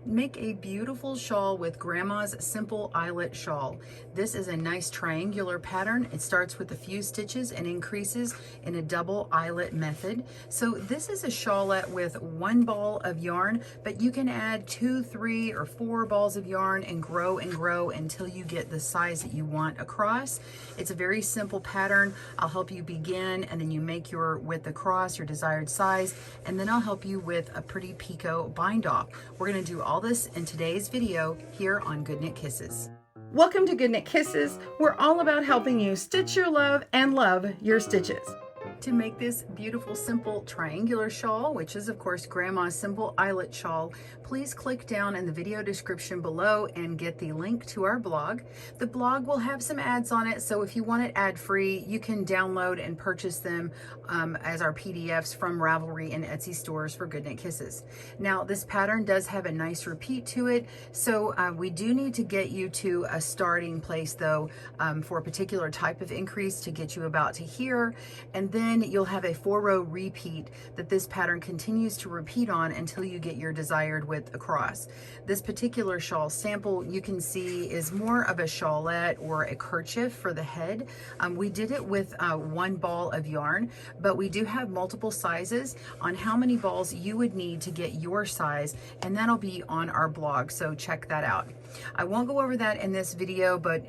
Make a beautiful shawl with Grandma's Simple Eyelet Shawl. This is a nice triangular pattern. It starts with a few stitches and increases in a double eyelet method. So this is a shawlette with one ball of yarn, but you can add 2, 3, or 4 balls of yarn and grow until you get the size that you want across. It's a very simple pattern. I'll help you begin, and then you make your width across, your desired size, and then I'll help you with a pretty Picot bind off. We're gonna do all this in today's video here on GoodKnit Kisses. Welcome to GoodKnit Kisses. We're all about helping you stitch your love and love your stitches. To make this beautiful, simple triangular shawl, which is of course Grandma's Simple Eyelet Shawl, please click down in the video description below and get the link to our blog. The blog will have some ads on it, so if you want it ad-free, you can download and purchase them as our PDFs from Ravelry and Etsy stores for GoodKnit Kisses. Now, this pattern does have a nice repeat to it, so we do need to get you to a starting place though for a particular type of increase to get you about to here, and then you'll have a 4-row repeat that this pattern continues to repeat on until you get your desired width across. This particular shawl sample you can see is more of a shawlette or a kerchief for the head. We did it with 1 ball of yarn, but we do have multiple sizes on how many balls you would need to get your size, and that'll be on our blog, so check that out. I won't go over that in this video, but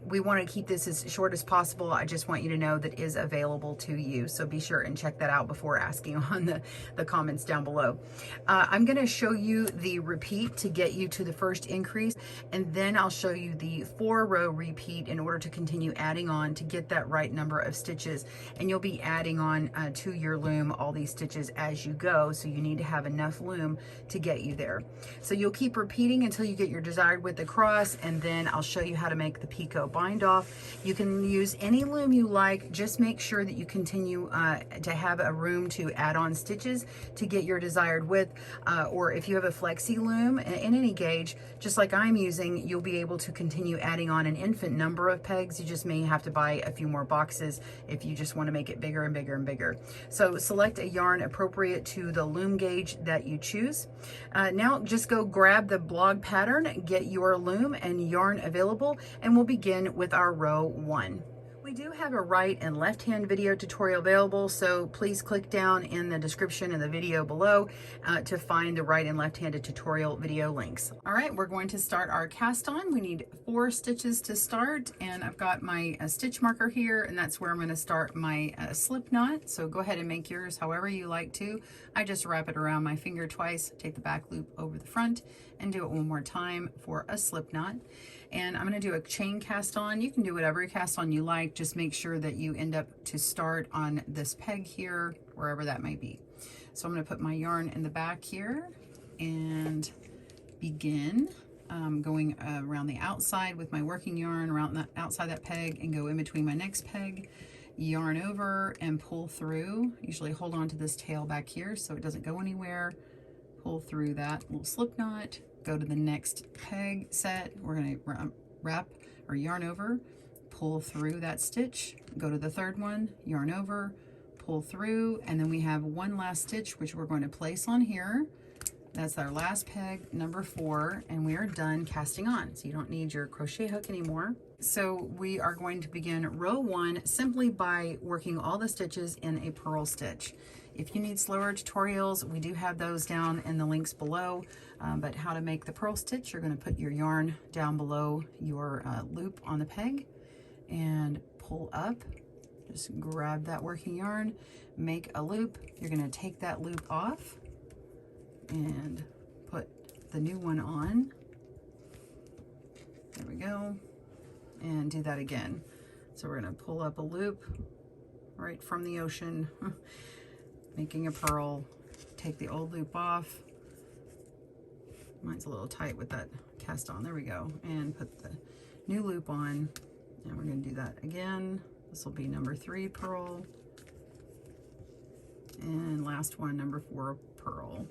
we want to keep this as short as possible. I just want you to know that is available to you, so be sure and check that out before asking on the comments down below. I'm going to show you the repeat to get you to the first increase, and then I'll show you the 4-row repeat in order to continue adding on to get that right number of stitches, and you'll be adding on to your loom all these stitches as you go, so you need to have enough loom to get you there. So you'll keep repeating until you get your desired width across, and then I'll show you how to make the Picot bind off. You can use any loom you like, just make sure that you continue to have a room to add on stitches to get your desired width, or if you have a flexi loom in any gauge, just like I'm using, you'll be able to continue adding on an infinite number of pegs. You just may have to buy a few more boxes if you just want to make it bigger and bigger and bigger. So select a yarn appropriate to the loom gauge that you choose. Now just go grab the blog pattern, get your loom and yarn available, and we'll begin with our row 1. We do have a right and left hand video tutorial available, so please click down in the description of the video below to find the right and left handed tutorial video links. All right, we're going to start our cast on. We need 4 stitches to start, and I've got my stitch marker here, and that's where I'm going to start my slip knot. So go ahead and make yours however you like to. I just wrap it around my finger twice, take the back loop over the front, and do it one more time for a slip knot. And I'm going to do a chain cast on. You can do whatever cast on you like, just make sure that you end up to start on this peg here, wherever that may be. So I'm going to put my yarn in the back here and begin going around the outside with my working yarn around the outside that peg, and go in between my next peg, yarn over and pull through. Usually hold on to this tail back here so it doesn't go anywhere. Pull through that little slip knot, go to the next peg set. We're going to wrap or yarn over, pull through that stitch, go to the third one, yarn over, pull through, and then we have one last stitch which we're going to place on here. That's our last peg, number 4, and we are done casting on. So you don't need your crochet hook anymore. So we are going to begin row 1 simply by working all the stitches in a purl stitch. If you need slower tutorials, we do have those down in the links below, but how to make the purl stitch, you're going to put your yarn down below your loop on the peg and pull up. Just grab that working yarn, make a loop. You're going to take that loop off and put the new one on. There we go. And do that again. So we're going to pull up a loop right from the ocean, making a purl, take the old loop off. Mine's a little tight with that cast on. There we go. And put the new loop on. And we're going to do that again. This will be number 3 purl. And last one, number 4 purl.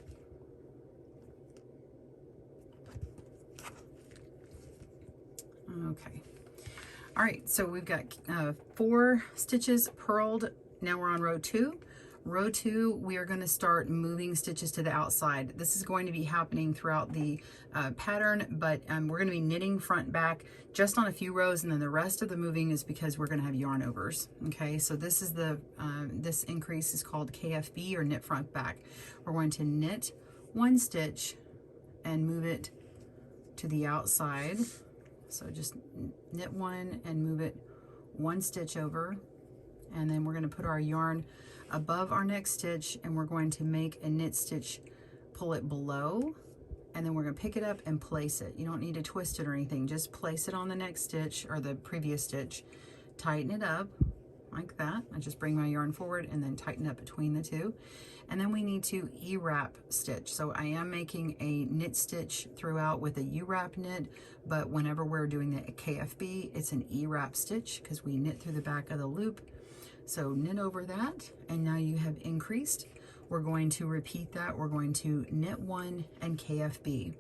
Okay. All right, so we've got 4 stitches purled. Now we're on row 2. Row 2, we are going to start moving stitches to the outside. This is going to be happening throughout the pattern, but we're going to be knitting front back just on a few rows, and then the rest of the moving is because we're going to have yarn overs. Okay, so this is the this increase is called KFB, or knit front back. We're going to knit one stitch and move it to the outside. So just knit one and move it one stitch over, and then we're going to put our yarn above our next stitch, and we're going to make a knit stitch, pull it below, and then we're going to pick it up and place it. You don't need to twist it or anything, just place it on the next stitch or the previous stitch, tighten it up like that. I just bring my yarn forward and then tighten up between the two, and then we need to E-wrap stitch. So I am making a knit stitch throughout with a U-wrap knit, but whenever we're doing the KFB, it's an E-wrap stitch because we knit through the back of the loop. So knit over that, and now you have increased. We're going to repeat that. We're going to knit one and KFB.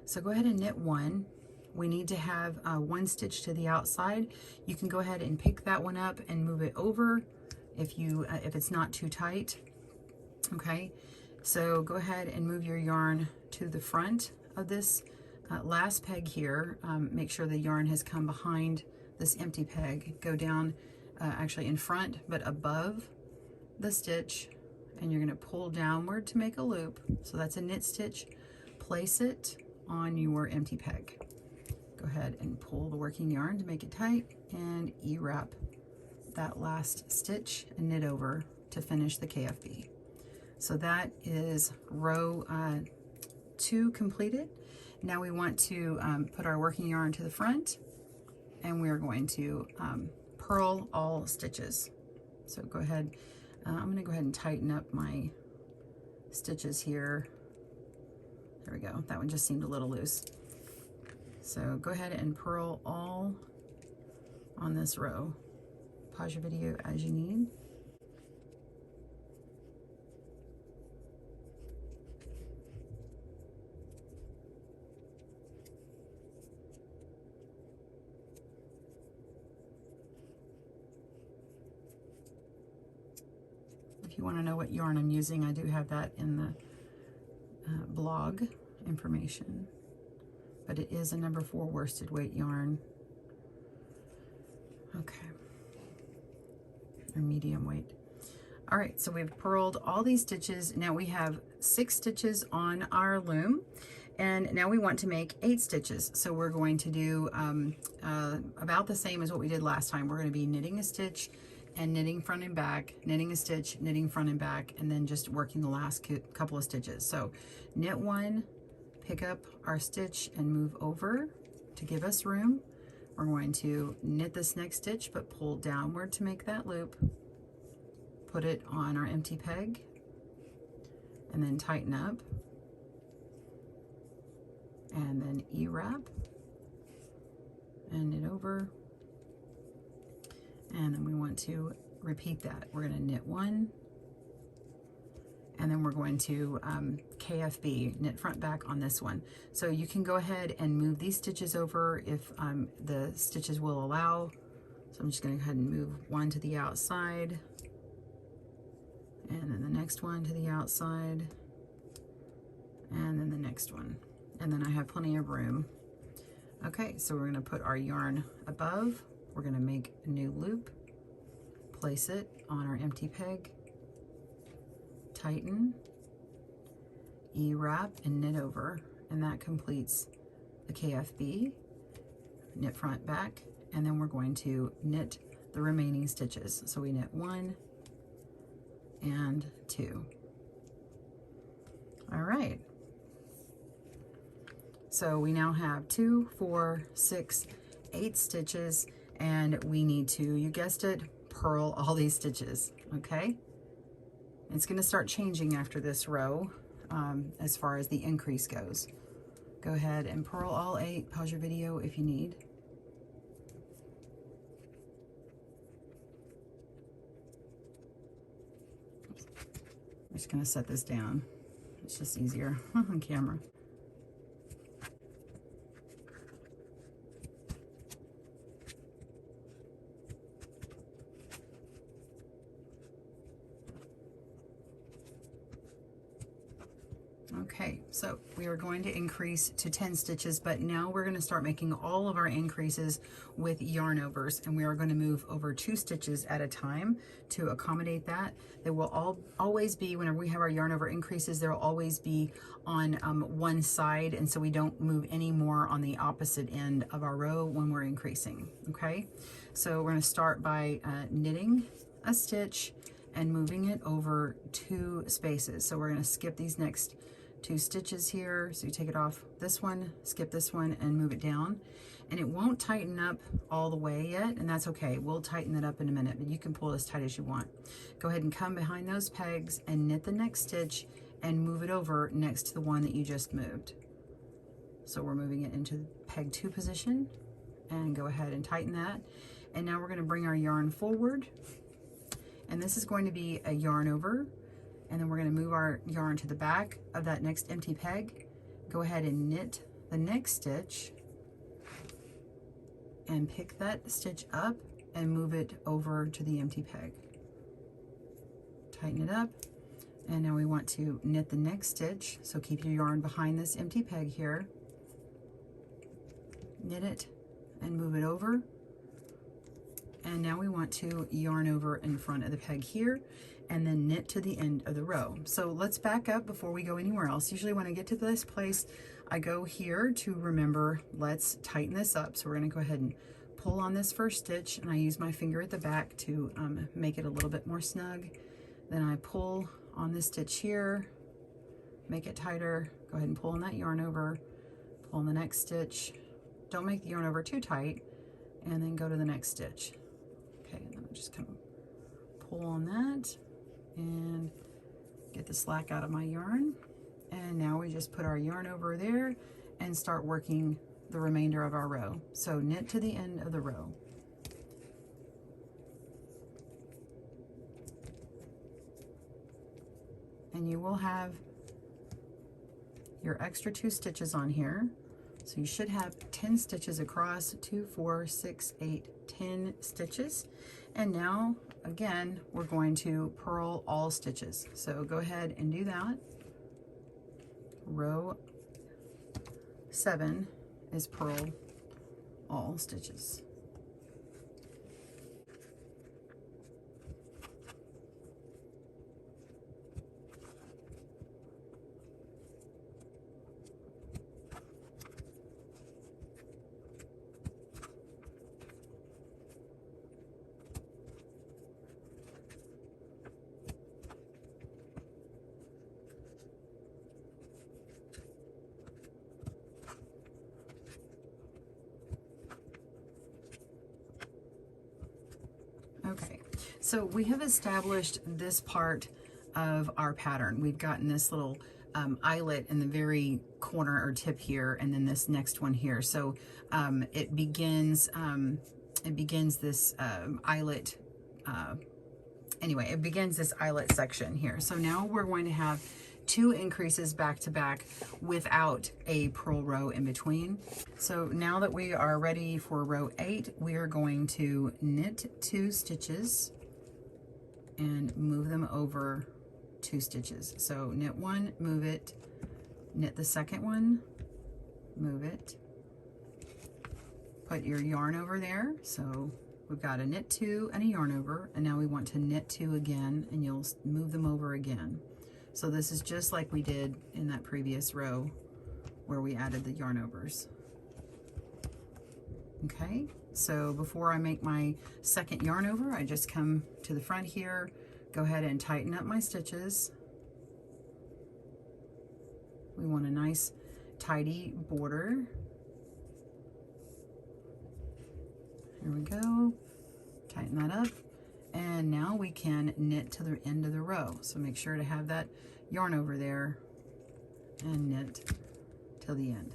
So go ahead and knit one. We need to have one stitch to the outside. You can go ahead and pick that one up and move it over if it's not too tight. Okay, so go ahead and move your yarn to the front of this last peg here. Make sure the yarn has come behind this empty peg. Go down actually in front but above the stitch, and you're going to pull downward to make a loop. So that's a knit stitch. Place it on your empty peg. Go ahead and pull the working yarn to make it tight, and E-wrap that last stitch and knit over to finish the KFB. So that is row 2 completed. Now we want to put our working yarn to the front, and we are going to purl all stitches. So go ahead, I'm going to go ahead and tighten up my stitches here. There we go. That one just seemed a little loose. So go ahead and purl all on this row. Pause your video as you need. If you want to know what yarn I'm using, I do have that in the blog information, but it is a number 4 worsted weight yarn. Okay, or medium weight. All right, so we've purled all these stitches. Now we have 6 stitches on our loom, and now we want to make 8 stitches. So we're going to do about the same as what we did last time. We're going to be knitting a stitch and knitting front and back, knitting a stitch, knitting front and back, and then just working the last couple of stitches. So knit one, pick up our stitch and move over to give us room. We're going to knit this next stitch but pull downward to make that loop, put it on our empty peg, and then tighten up, and then E-wrap and knit over. And then we want to repeat that. We're going to knit one, and then we're going to KFB, knit front back on this one. So you can go ahead and move these stitches over if the stitches will allow. So I'm just going to go ahead and move one to the outside, and then the next one to the outside, and then the next one. And then I have plenty of room. Okay, so we're going to put our yarn above. We're going to make a new loop, place it on our empty peg, tighten, E-wrap, and knit over, and that completes the KFB, knit front back, and then we're going to knit the remaining stitches. So we knit 1 and 2. All right. So we now have 2, 4, 6, 8 stitches, and we need to, you guessed it, purl all these stitches, okay? It's going to start changing after this row as far as the increase goes. Go ahead and purl all 8. Pause your video if you need. I'm just going to set this down. It's just easier on camera. Okay, so we are going to increase to 10 stitches, but now we're going to start making all of our increases with yarn overs, and we are going to move over 2 stitches at a time to accommodate that. There will always be, whenever we have our yarn over increases, there will always be on one side, and so we don't move any more on the opposite end of our row when we're increasing. Okay, so we're going to start by knitting a stitch and moving it over 2 spaces. So we're going to skip these next 2 stitches here. So you take it off this one, skip this one, and move it down. And it won't tighten up all the way yet, and that's okay. We'll tighten that up in a minute, but you can pull it as tight as you want. Go ahead and come behind those pegs and knit the next stitch and move it over next to the one that you just moved. So we're moving it into peg 2 position, and go ahead and tighten that. And now we're going to bring our yarn forward, and this is going to be a yarn over. And then we're going to move our yarn to the back of that next empty peg. Go ahead and knit the next stitch and pick that stitch up and move it over to the empty peg. Tighten it up, and now we want to knit the next stitch. So keep your yarn behind this empty peg here. Knit it and move it over. And now we want to yarn over in front of the peg here and then knit to the end of the row. So let's back up before we go anywhere else. Usually when I get to this place, I go here to remember, let's tighten this up. So we're going to go ahead and pull on this first stitch, and I use my finger at the back to make it a little bit more snug. Then I pull on this stitch here, make it tighter, go ahead and pull on that yarn over, pull on the next stitch. Don't make the yarn over too tight, and then go to the next stitch. Okay, and then just kind of pull on that and get the slack out of my yarn. And now we just put our yarn over there and start working the remainder of our row. So knit to the end of the row. And you will have your extra 2 stitches on here. So you should have 10 stitches across, 2, 4, 6, 8, 10 stitches. And now, again, we're going to purl all stitches. So go ahead and do that. Row 7 is purl all stitches. Okay, so we have established this part of our pattern. We've gotten this little eyelet in the very corner or tip here, and then this next one here. So it begins this eyelet. Anyway, it begins this eyelet section here. So now we're going to have 2 increases back to back without a purl row in between. So now that we are ready for row 8, we are going to knit 2 stitches and move them over 2 stitches. So knit 1, move it, knit the second one, move it, put your yarn over there. So we've got a knit 2 and a yarn over, and now we want to knit 2 again, and you'll move them over again. So this is just like we did in that previous row where we added the yarn overs. Okay, so before I make my second yarn over, I just come to the front here, go ahead and tighten up my stitches. We want a nice tidy border. Here we go, tighten that up. And now we can knit to the end of the row. So make sure to have that yarn over there and knit till the end.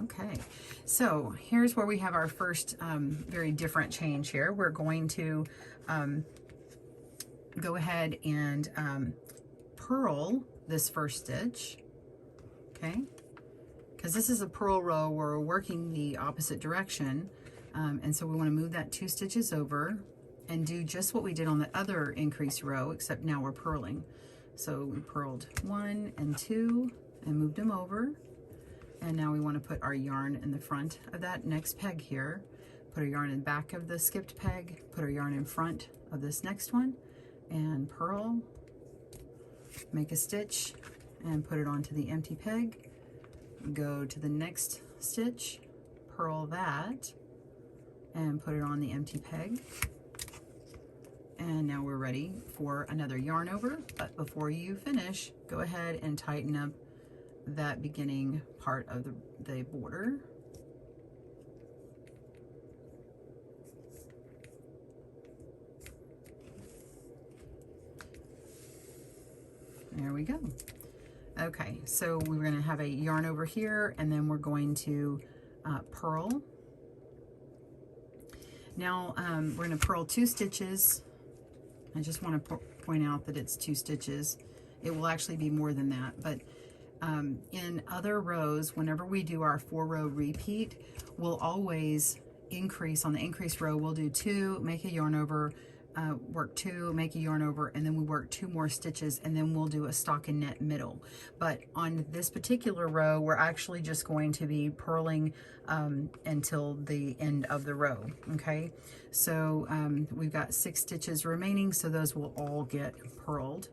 Okay, so here's where we have our first very different change here. We're going to go ahead and purl this first stitch. Okay, because this is a purl row where we're working the opposite direction, And so we want to move that 2 stitches over and do just what we did on the other increase row, except now we're purling. So we purled 1 and 2 and moved them over. And now we want to put our yarn in the front of that next peg here, put our yarn in the back of the skipped peg, put our yarn in front of this next one, and purl, make a stitch, and put it onto the empty peg. Go to the next stitch, purl that, and put it on the empty peg. And now we're ready for another yarn over. But before you finish, go ahead and tighten up that beginning part of the border. There we go. Okay, so we're going to have a yarn over here, and then we're going to purl. Now we're going to purl 2 stitches. I just want to point out that it's 2 stitches. It will actually be more than that, but in other rows, whenever we do our 4-row repeat, we'll always increase. On the increase row, we'll do 2, make a yarn over, work 2, make a yarn over, and then we work 2 more stitches, and then we'll do a stockinette middle. But on this particular row, we're actually just going to be purling until the end of the row. Okay, so we've got 6 stitches remaining, so those will all get purled.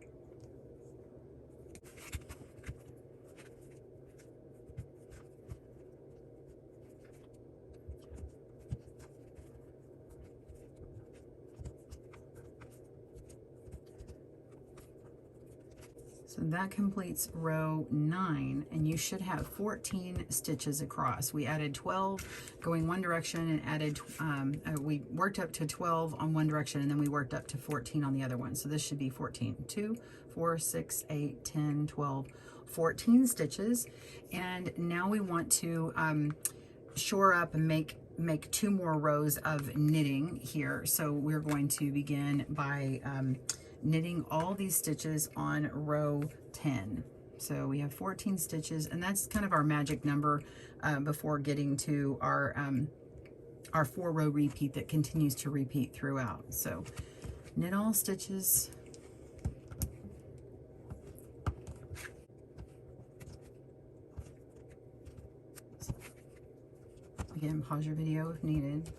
So that completes row 9, and you should have 14 stitches across. We added 12 going one direction and added, we worked up to 12 on one direction, and then we worked up to 14 on the other one. So this should be 14. 2, 4, 6, 8, 10, 12, 14 stitches. And now we want to shore up and make 2 more rows of knitting here. So we're going to begin by knitting all these stitches on row 10. So we have 14 stitches, and that's kind of our magic number before getting to our 4-row repeat that continues to repeat throughout. So knit all stitches. Again, pause your video if needed.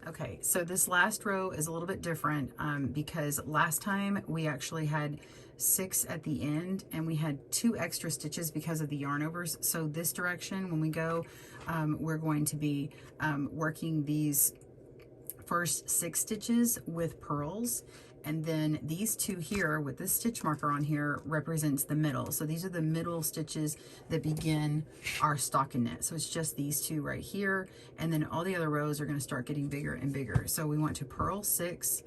Okay, so this last row is a little bit different because last time we actually had 6 at the end, and we had 2 extra stitches because of the yarn overs. So this direction, when we go, we're going to be working these first 6 stitches with purls, and then these 2 here with this stitch marker on here represents the middle. So these are the middle stitches that begin our stockinette. So it's just these 2 right here, and then all the other rows are going to start getting bigger and bigger. So we want to purl 6,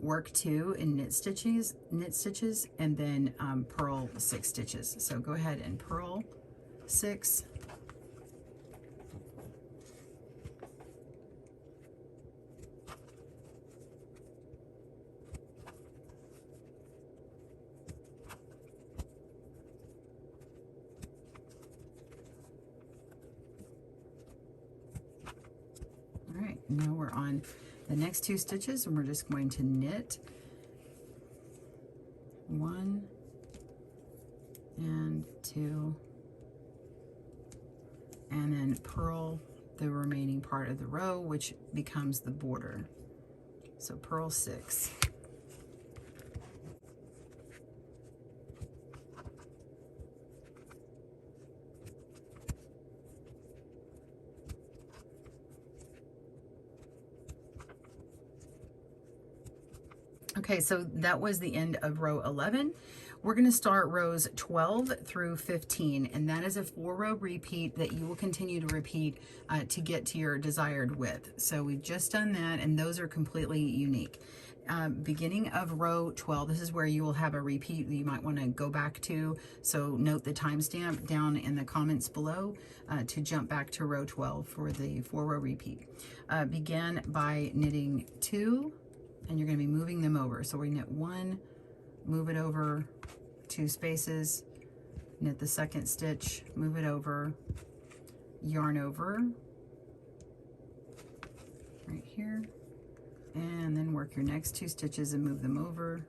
work 2 and knit stitches, and then purl 6 stitches. So go ahead and purl 6, now we're on the next 2 stitches, and we're just going to knit 1 and 2, and then purl the remaining part of the row, which becomes the border. So purl 6. Okay, so that was the end of row 11. We're going to start rows 12 through 15, and that is a 4-row repeat that you will continue to repeat to get to your desired width. So we've just done that, and those are completely unique. Beginning of row 12, this is where you will have a repeat that you might want to go back to. So note the timestamp down in the comments below to jump back to row 12 for the 4-row repeat. Begin by knitting 2, and you're going to be moving them over. So we knit 1, move it over 2 spaces, knit the second stitch, move it over, yarn over right here, and then work your next 2 stitches and move them over.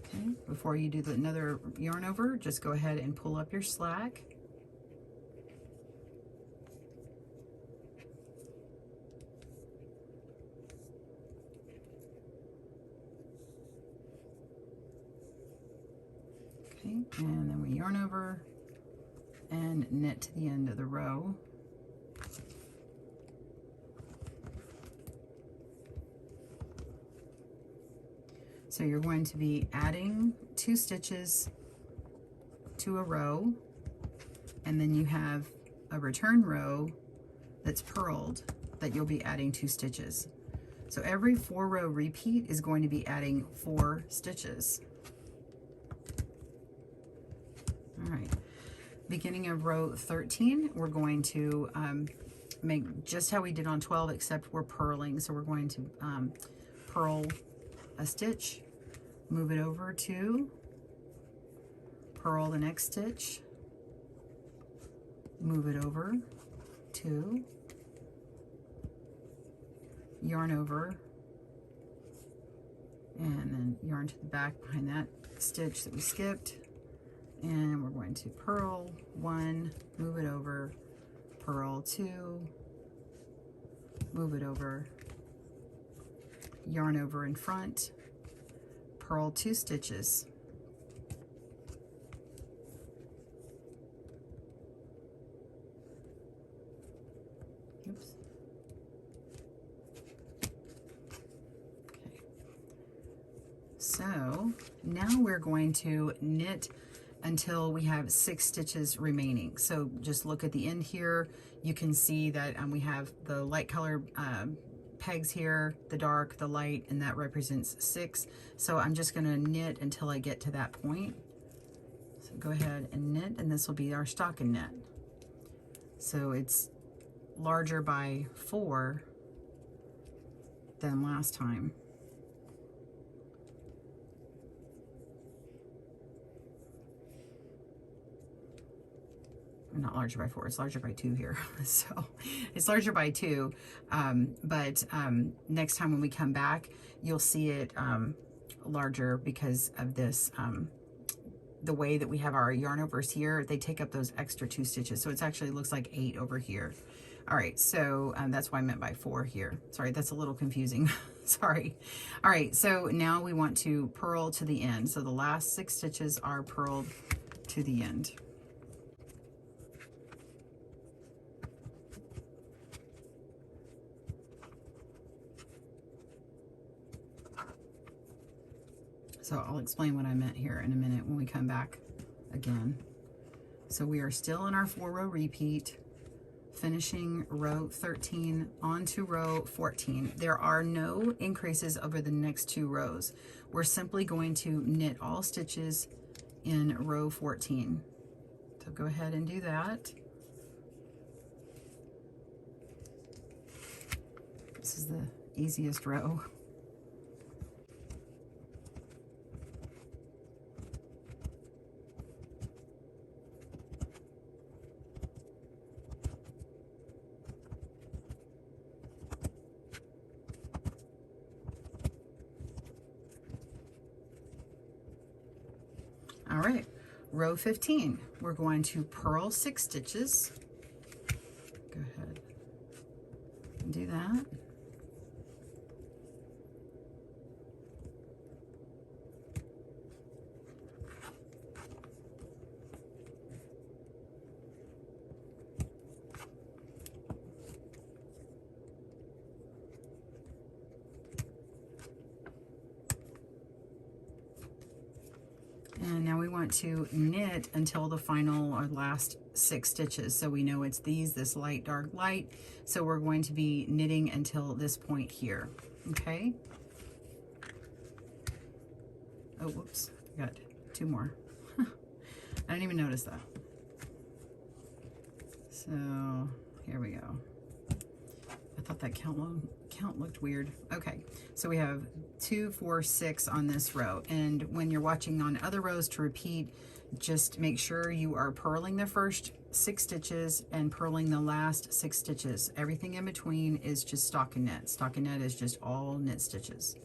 Okay, before you do another yarn over, just go ahead and pull up your slack. Okay, and then we yarn over and knit to the end of the row. So you're going to be adding 2 stitches to a row, and then you have a return row that's purled that you'll be adding 2 stitches. So every 4-row repeat is going to be adding 4 stitches. All right, beginning of row 13, we're going to make just how we did on 12, except we're purling. So we're going to purl a stitch, move it over to, purl the next stitch, move it over to, yarn over, and then yarn to the back behind that stitch that we skipped, and we're going to purl 1, move it over, purl 2, move it over, yarn over in front, purl 2 stitches, oops, okay. So now we're going to knit until we have 6 stitches remaining. So just look at the end here. You can see that we have the light color pegs here, the dark, the light, and that represents 6. So I'm just gonna knit until I get to that point. So go ahead and knit, and this will be our stocking knit. So it's larger by 4 than last time. Not larger by 4, it's larger by 2 here. So it's larger by 2, but next time when we come back, you'll see it larger because of this, the way that we have our yarn overs here, they take up those extra 2 stitches. So it actually looks like 8 over here. All right, so that's why I meant by 4 here. Sorry, that's a little confusing. Sorry. All right, so now we want to purl to the end. So the last 6 stitches are purled to the end. So I'll explain what I meant here in a minute when we come back again. So we are still in our 4-row repeat, finishing row 13 onto row 14. There are no increases over the next 2 rows. We're simply going to knit all stitches in row 14. So go ahead and do that. This is the easiest row. All right, row 15, we're going to purl 6 stitches. Go ahead and do that. And now we want to knit until the final or last 6 stitches. So we know it's this light, dark, light. So we're going to be knitting until this point here, okay? Oh, whoops, I got 2 more. I didn't even notice that. So here we go. I thought that count looked weird. Okay, so we have 2, 4, 6 on this row. And when you're watching on other rows to repeat, just make sure you are purling the first 6 stitches and purling the last 6 stitches. Everything in between is just stockinette. Stockinette is just all knit stitches.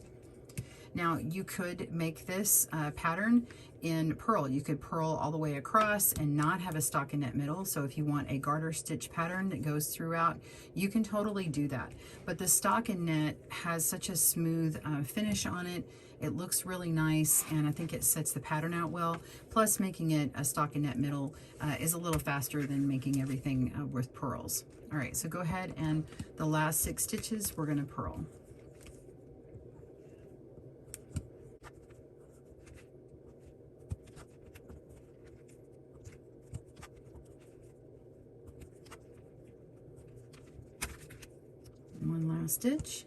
Now you could make this pattern in purl. You could purl all the way across and not have a stockinette middle. So if you want a garter stitch pattern that goes throughout, you can totally do that. But the stockinette has such a smooth finish on it. It looks really nice, and I think it sets the pattern out well. Plus, making it a stockinette middle is a little faster than making everything with purls. All right, so go ahead, and the last 6 stitches we're going to purl. One last stitch,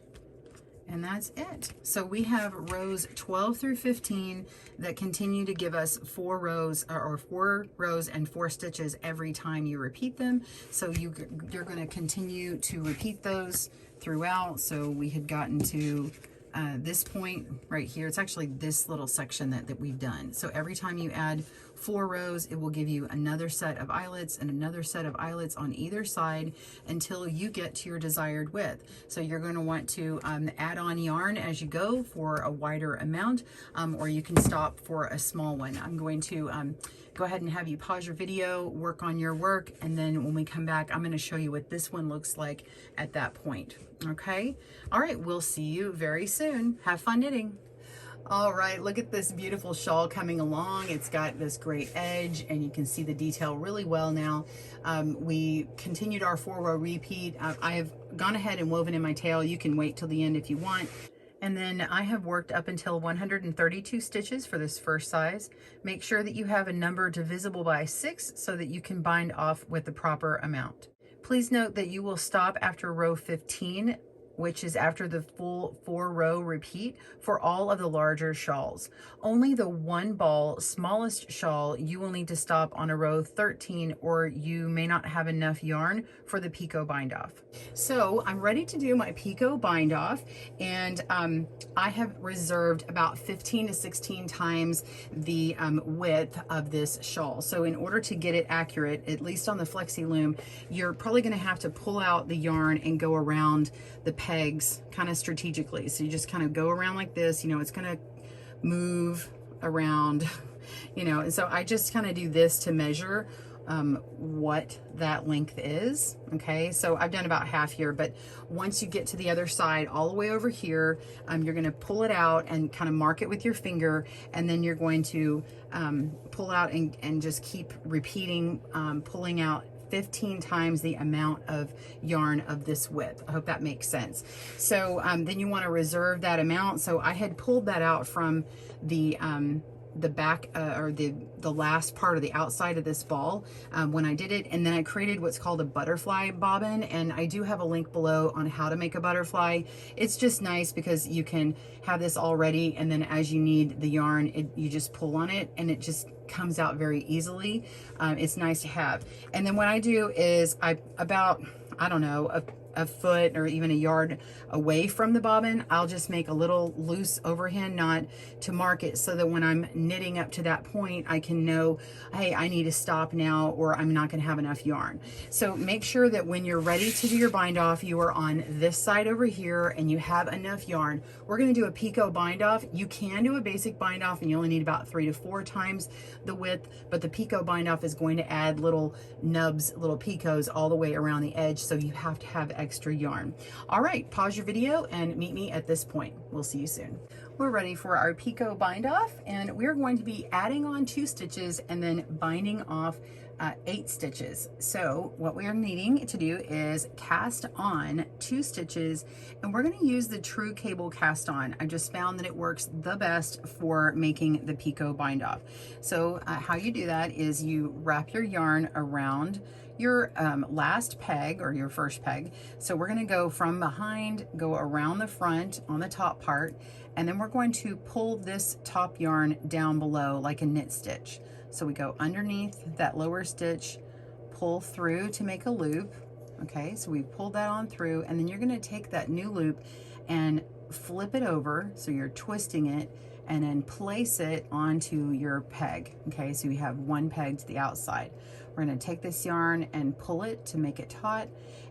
and that's it. So we have rows 12 through 15 that continue to give us 4 rows or 4 rows and 4 stitches every time you repeat them. So you're going to continue to repeat those throughout. So we had gotten to this point right here. It's actually this little section that we've done. So every time you add 4 rows, it will give you another set of eyelets and another set of eyelets on either side until you get to your desired width. So you're going to want to add on yarn as you go for a wider amount, or you can stop for a small one. I'm going to go ahead and have you pause your video, work on your work, and then when we come back, I'm going to show you what this one looks like at that point. Okay? All right, we'll see you very soon. Have fun knitting. All right, look at this beautiful shawl coming along. It's got this great edge, and you can see the detail really well now. We continued our 4-row repeat. I have gone ahead and woven in my tail. You can wait till the end if you want. And then I have worked up until 132 stitches for this first size. Make sure that you have a number divisible by 6 so that you can bind off with the proper amount. Please note that you will stop after row 15, which is after the full 4-row repeat for all of the larger shawls. Only the 1 ball smallest shawl, you will need to stop on a row 13, or you may not have enough yarn for the Picot bind off. So I'm ready to do my Picot bind off, and I have reserved about 15 to 16 times the width of this shawl. So in order to get it accurate, at least on the Flexi Loom, you're probably going to have to pull out the yarn and go around the pegs kind of strategically. So you just kind of go around like this, you know, it's going to move around, you know, and so I just kind of do this to measure what that length is. Okay, so I've done about half here, but once you get to the other side all the way over here, you're going to pull it out and kind of mark it with your finger, and then you're going to pull out and just keep repeating, pulling out 15 times the amount of yarn of this width. I hope that makes sense. So then you want to reserve that amount. So I had pulled that out from the back or the last part of the outside of this ball when I did it, and then I created what's called a butterfly bobbin, and I do have a link below on how to make a butterfly. It's just nice because you can have this all ready, and then as you need the yarn, you just pull on it and it just comes out very easily. It's nice to have. And then what I do is I don't know, a foot or even a yard away from the bobbin, I'll just make a little loose overhand knot to mark it, so that when I'm knitting up to that point, I can know, hey, I need to stop now, or I'm not going to have enough yarn. So make sure that when you're ready to do your bind off, you are on this side over here and you have enough yarn. We're going to do a Picot bind off. You can do a basic bind off and you only need about 3 to 4 times the width, but the Picot bind off is going to add little nubs, little picots all the way around the edge, so you have to have extra yarn. All right, pause your video and meet me at this point. We'll see you soon. We're ready for our Picot bind off, and we're going to be adding on 2 stitches and then binding off 8 stitches. So what we are needing to do is cast on 2 stitches, and we're going to use the True Cable Cast On. I just found that it works the best for making the Picot bind off. So how you do that is you wrap your yarn around your last peg or your first peg. So we're going to go from behind, go around the front on the top part, and then we're going to pull this top yarn down below like a knit stitch. So we go underneath that lower stitch, pull through to make a loop. Okay, so we pulled that on through, and then you're gonna take that new loop and flip it over, so you're twisting it, and then place it onto your peg. Okay, so you have one peg to the outside. We're gonna take this yarn and pull it to make it taut,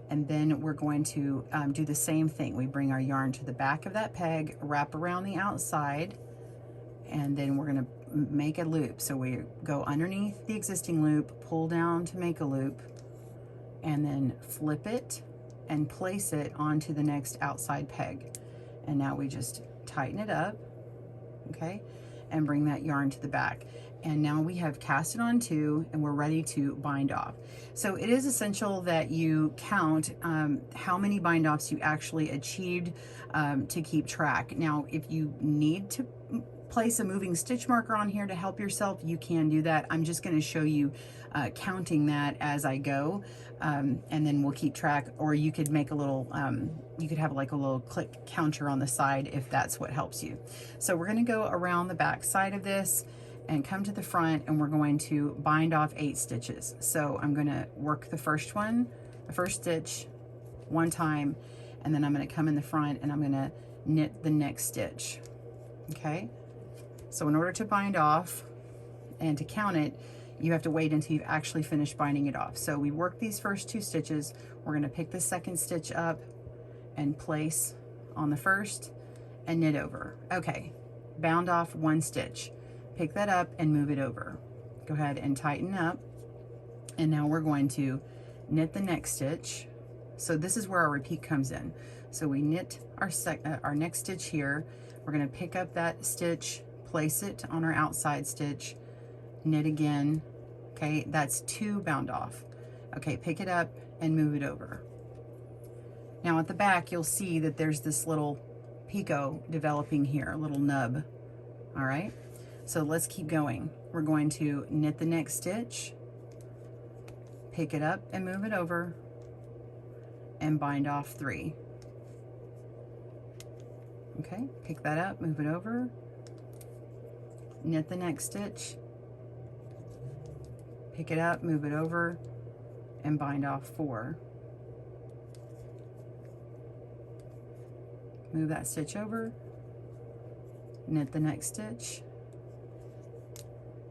and then we're going to do the same thing. We bring our yarn to the back of that peg, wrap around the outside, and then we're gonna make a loop. So we go underneath the existing loop, pull down to make a loop, and then flip it and place it onto the next outside peg. And now we just tighten it up, okay, and bring that yarn to the back. And now we have cast it on two, and we're ready to bind off. So it is essential that you count how many bind offs you actually achieved to keep track. Now, if you need to place a moving stitch marker on here to help yourself, you can do that. I'm just going to show you counting that as I go, and then we'll keep track. Or you could make a little, you could have like a little click counter on the side if that's what helps you. So we're going to go around the back side of this and come to the front, and we're going to bind off 8 stitches. So I'm going to work the first one, the first stitch one time, and then I'm going to come in the front and I'm going to knit the next stitch. Okay, so in order to bind off and to count it, you have to wait until you've actually finished binding it off. So we work these first 2 stitches. We're going to pick the second stitch up and place on the first and knit over. Okay, bound off 1 stitch. Pick that up and move it over. Go ahead and tighten up. And now we're going to knit the next stitch. So this is where our repeat comes in. So we knit our next stitch here. We're going to pick up that stitch, place it on our outside stitch, knit again. Okay, that's 2 bound off. Okay, pick it up and move it over. Now at the back, you'll see that there's this little picot developing here, a little nub. All right, so let's keep going. We're going to knit the next stitch, pick it up and move it over, and bind off 3. Okay, pick that up, move it over, knit the next stitch, pick it up, move it over, and bind off 4. Move that stitch over, knit the next stitch,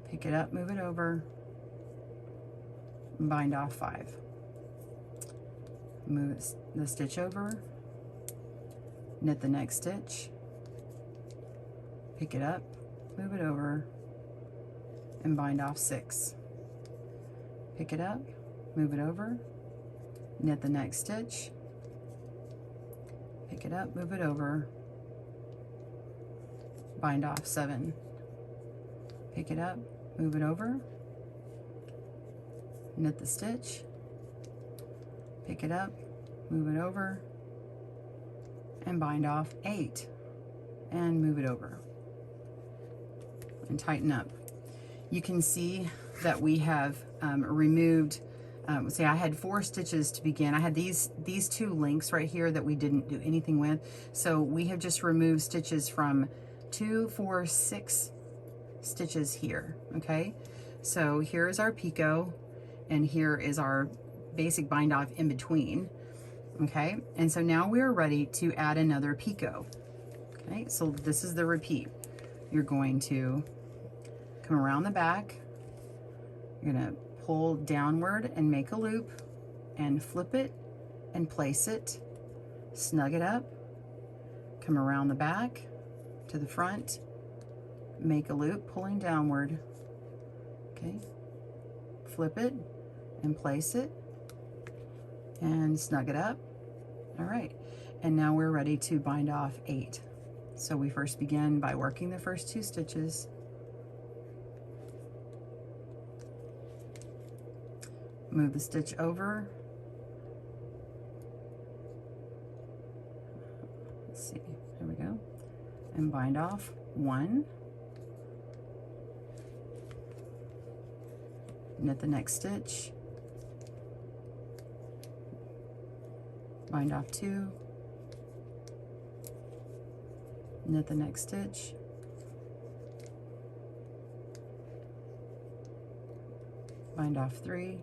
pick it up, move it over, and bind off 5. Move the stitch over, knit the next stitch, pick it up, move it over, and bind off 6. Pick it up, move it over, knit the next stitch, pick it up, move it over, bind off 7. Pick it up, move it over, knit the stitch, pick it up, move it over, and bind off 8, and move it over and tighten up. You can see that we have removed, say I had 4 stitches to begin. I had these 2 links right here that we didn't do anything with. So we have just removed stitches from 2, 4, 6 stitches here, okay? So here is our picot, and here is our basic bind off in between. Okay, and so now we are ready to add another picot. Okay, so this is the repeat. You're going to come around the back, you're gonna pull downward and make a loop, and flip it and place it, snug it up, come around the back to the front, make a loop, pulling downward, okay, flip it and place it, and snug it up. All right, and now we're ready to bind off 8. So we first begin by working the first 2 stitches, move the stitch over, let's see, there we go, and bind off 1, knit the next stitch, bind off 2, knit the next stitch, bind off 3,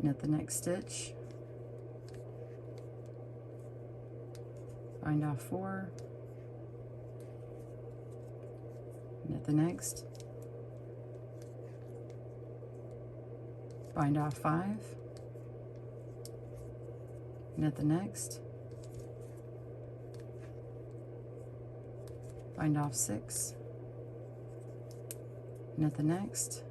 knit the next stitch, bind off 4, knit the next, bind off 5, knit the next, bind off 6, knit the next,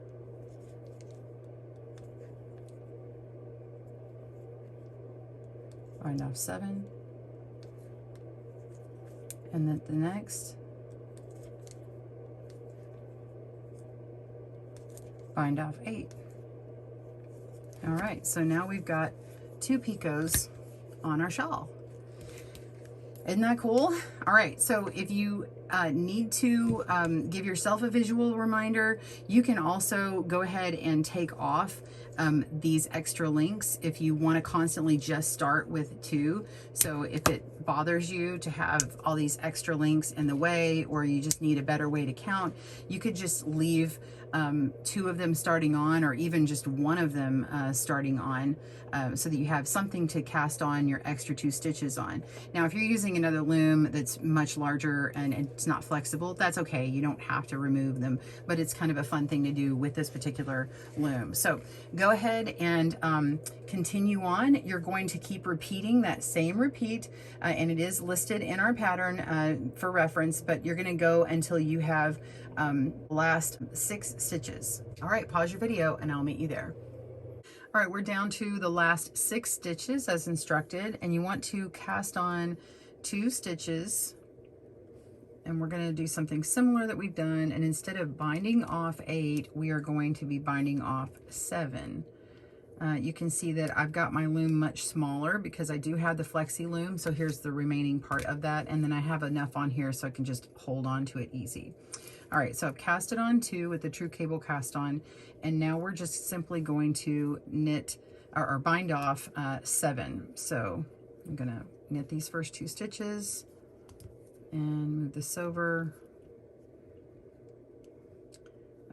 bind off 7, and knit the next, bind off 8. All right, so now we've got 2 picots on our shawl. Isn't that cool? All right, so if you need to give yourself a visual reminder, you can also go ahead and take off these extra links if you want to constantly just start with 2. So if it bothers you to have all these extra links in the way, or you just need a better way to count, you could just leave 2 of them starting on, or even just 1 of them starting on, so that you have something to cast on your extra 2 stitches on. Now, if you're using another loom that's much larger and it's not flexible, that's okay. You don't have to remove them, but it's kind of a fun thing to do with this particular loom. So go ahead and continue on. You're going to keep repeating that same repeat, and it is listed in our pattern for reference, but you're going to go until you have last 6 stitches. All right, pause your video and I'll meet you there. All right, we're down to the last 6 stitches as instructed, and you want to cast on 2 stitches, and we're going to do something similar that we've done, and instead of binding off 8, we are going to be binding off 7. You can see that I've got my loom much smaller because I do have the flexi loom, so here's the remaining part of that, and then I have enough on here so I can just hold on to it easy. All right, so I've cast it on 2 with the true cable cast on, and now we're just simply going to knit or bind off 7. So I'm gonna knit these first 2 stitches and move this over.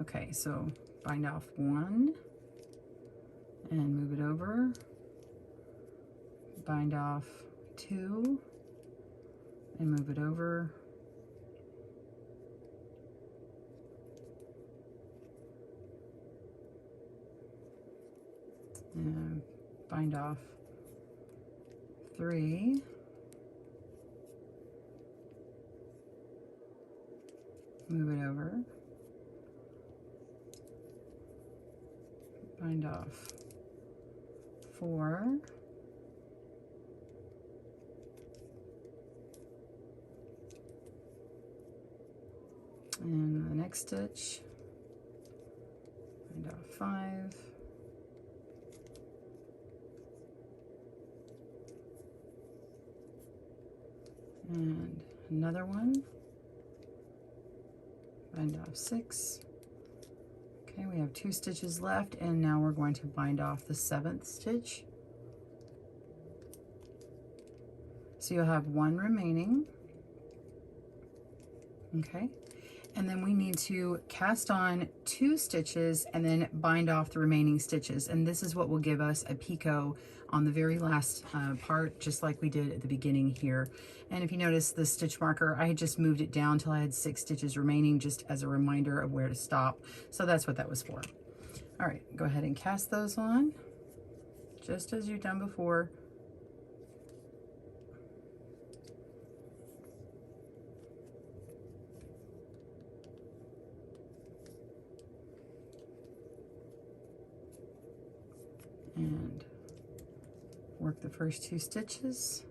Okay, so bind off 1 and move it over, bind off 2 and move it over, and bind off 3, move it over, bind off 4, and the next stitch, bind off 5, and another one, bind off 6. Okay, we have 2 stitches left, and now we're going to bind off the 7th stitch. So you'll have 1 remaining. Okay, and then we need to cast on 2 stitches and then bind off the remaining stitches, and this is what will give us a picot on the very last part, just like we did at the beginning here. And if you notice the stitch marker, I had just moved it down till I had 6 stitches remaining, just as a reminder of where to stop. So that's what that was for. All right, go ahead and cast those on, just as you've done before. And work the first 2 stitches,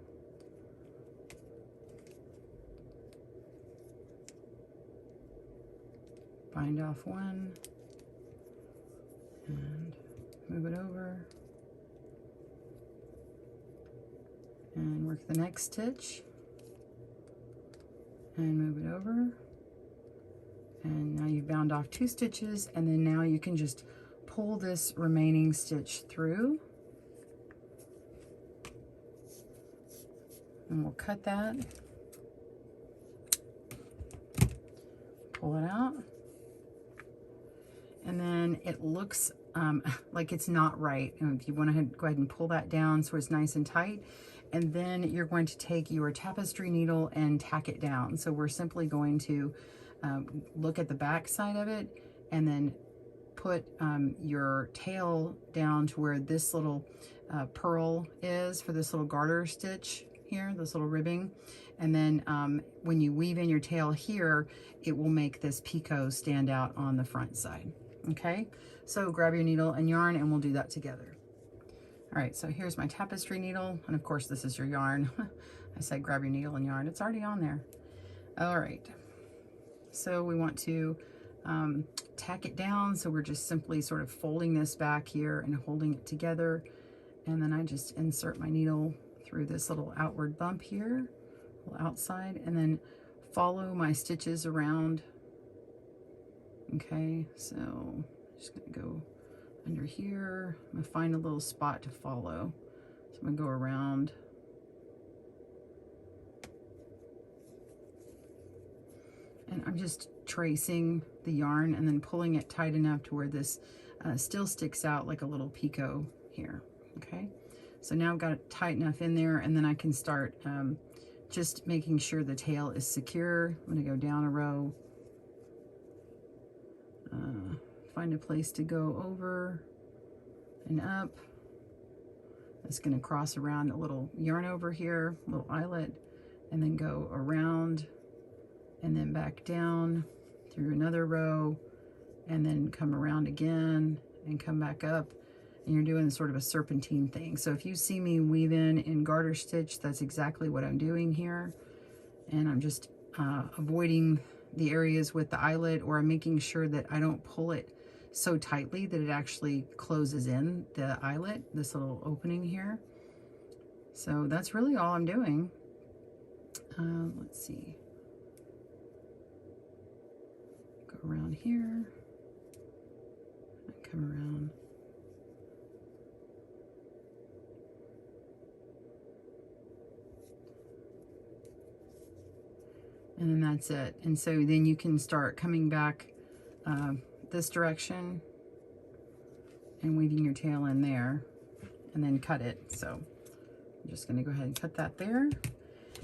bind off 1 and move it over, and work the next stitch and move it over, and now you've bound off 2 stitches, and then now you can just pull this remaining stitch through, and we'll cut that, pull it out, and then it looks like it's not right. And if you want to go ahead and pull that down so it's nice and tight, and then you're going to take your tapestry needle and tack it down. So we're simply going to look at the back side of it, and then put your tail down to where this little purl is for this little garter stitch here, this little ribbing. And then when you weave in your tail here, it will make this picot stand out on the front side. Okay, so grab your needle and yarn and we'll do that together. All right, so here's my tapestry needle, and of course this is your yarn. I said grab your needle and yarn, it's already on there. All right, so we want to tack it down, so we're just simply sort of folding this back here and holding it together, and then I just insert my needle through this little outward bump here, little outside, and then follow my stitches around. Okay, so just gonna go under here. I'm gonna find a little spot to follow. So I'm gonna go around. And I'm just tracing the yarn and then pulling it tight enough to where this still sticks out like a little picot here. Okay, so now I've got it tight enough in there, and then I can start just making sure the tail is secure. I'm gonna go down a row, find a place to go over and up. It's going to cross around a little yarn over here, a little eyelet, and then go around and then back down through another row, and then come around again and come back up, and you're doing sort of a serpentine thing. So if you see me weave in garter stitch, that's exactly what I'm doing here. And I'm just avoiding the areas with the eyelet, or I'm making sure that I don't pull it so tightly that it actually closes in the eyelet, this little opening here. So that's really all I'm doing. Let's see. Go around here, and come around. And then that's it. And so then you can start coming back this direction and weaving your tail in there, and then cut it. So I'm just going to go ahead and cut that there.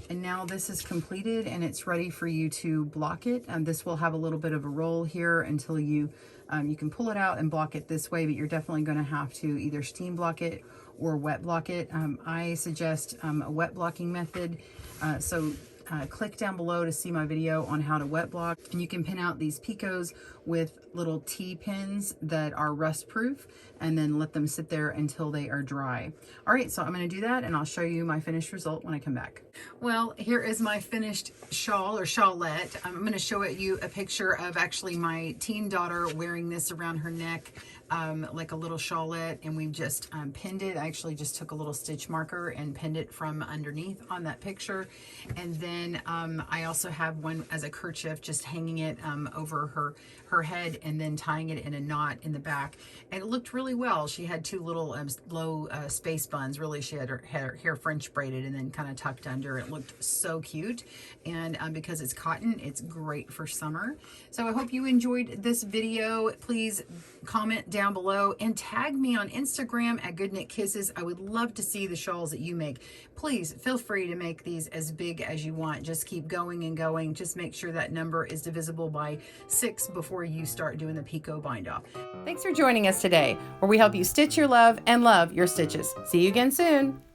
And now this is completed and it's ready for you to block it. This will have a little bit of a roll here until you can pull it out and block it this way, but you're definitely going to have to either steam block it or wet block it. I suggest a wet blocking method. Click down below to see my video on how to wet block, and you can pin out these picots with little T-pins that are rust proof, and then let them sit there until they are dry. All right, so I'm going to do that and I'll show you my finished result when I come back. Well, here is my finished shawl or shawlette. I'm going to show you a picture of actually my teen daughter wearing this around her neck, like a little shawlette, and we've just pinned it. I actually just took a little stitch marker and pinned it from underneath on that picture. And then I also have one as a kerchief, just hanging it over her head and then tying it in a knot in the back. And it looked really well. She had two little low space buns. Really, she had her hair French braided and then kind of tucked under. It looked so cute. And because it's cotton, it's great for summer. So I hope you enjoyed this video. Please comment down below and tag me on Instagram at GoodKnitKisses. I would love to see the shawls that you make. Please feel free to make these as big as you want. Just keep going and going. Just make sure that number is divisible by 6 before you start doing the picot bind off. Thanks for joining us today, where we help you stitch your love and love your stitches. See you again soon.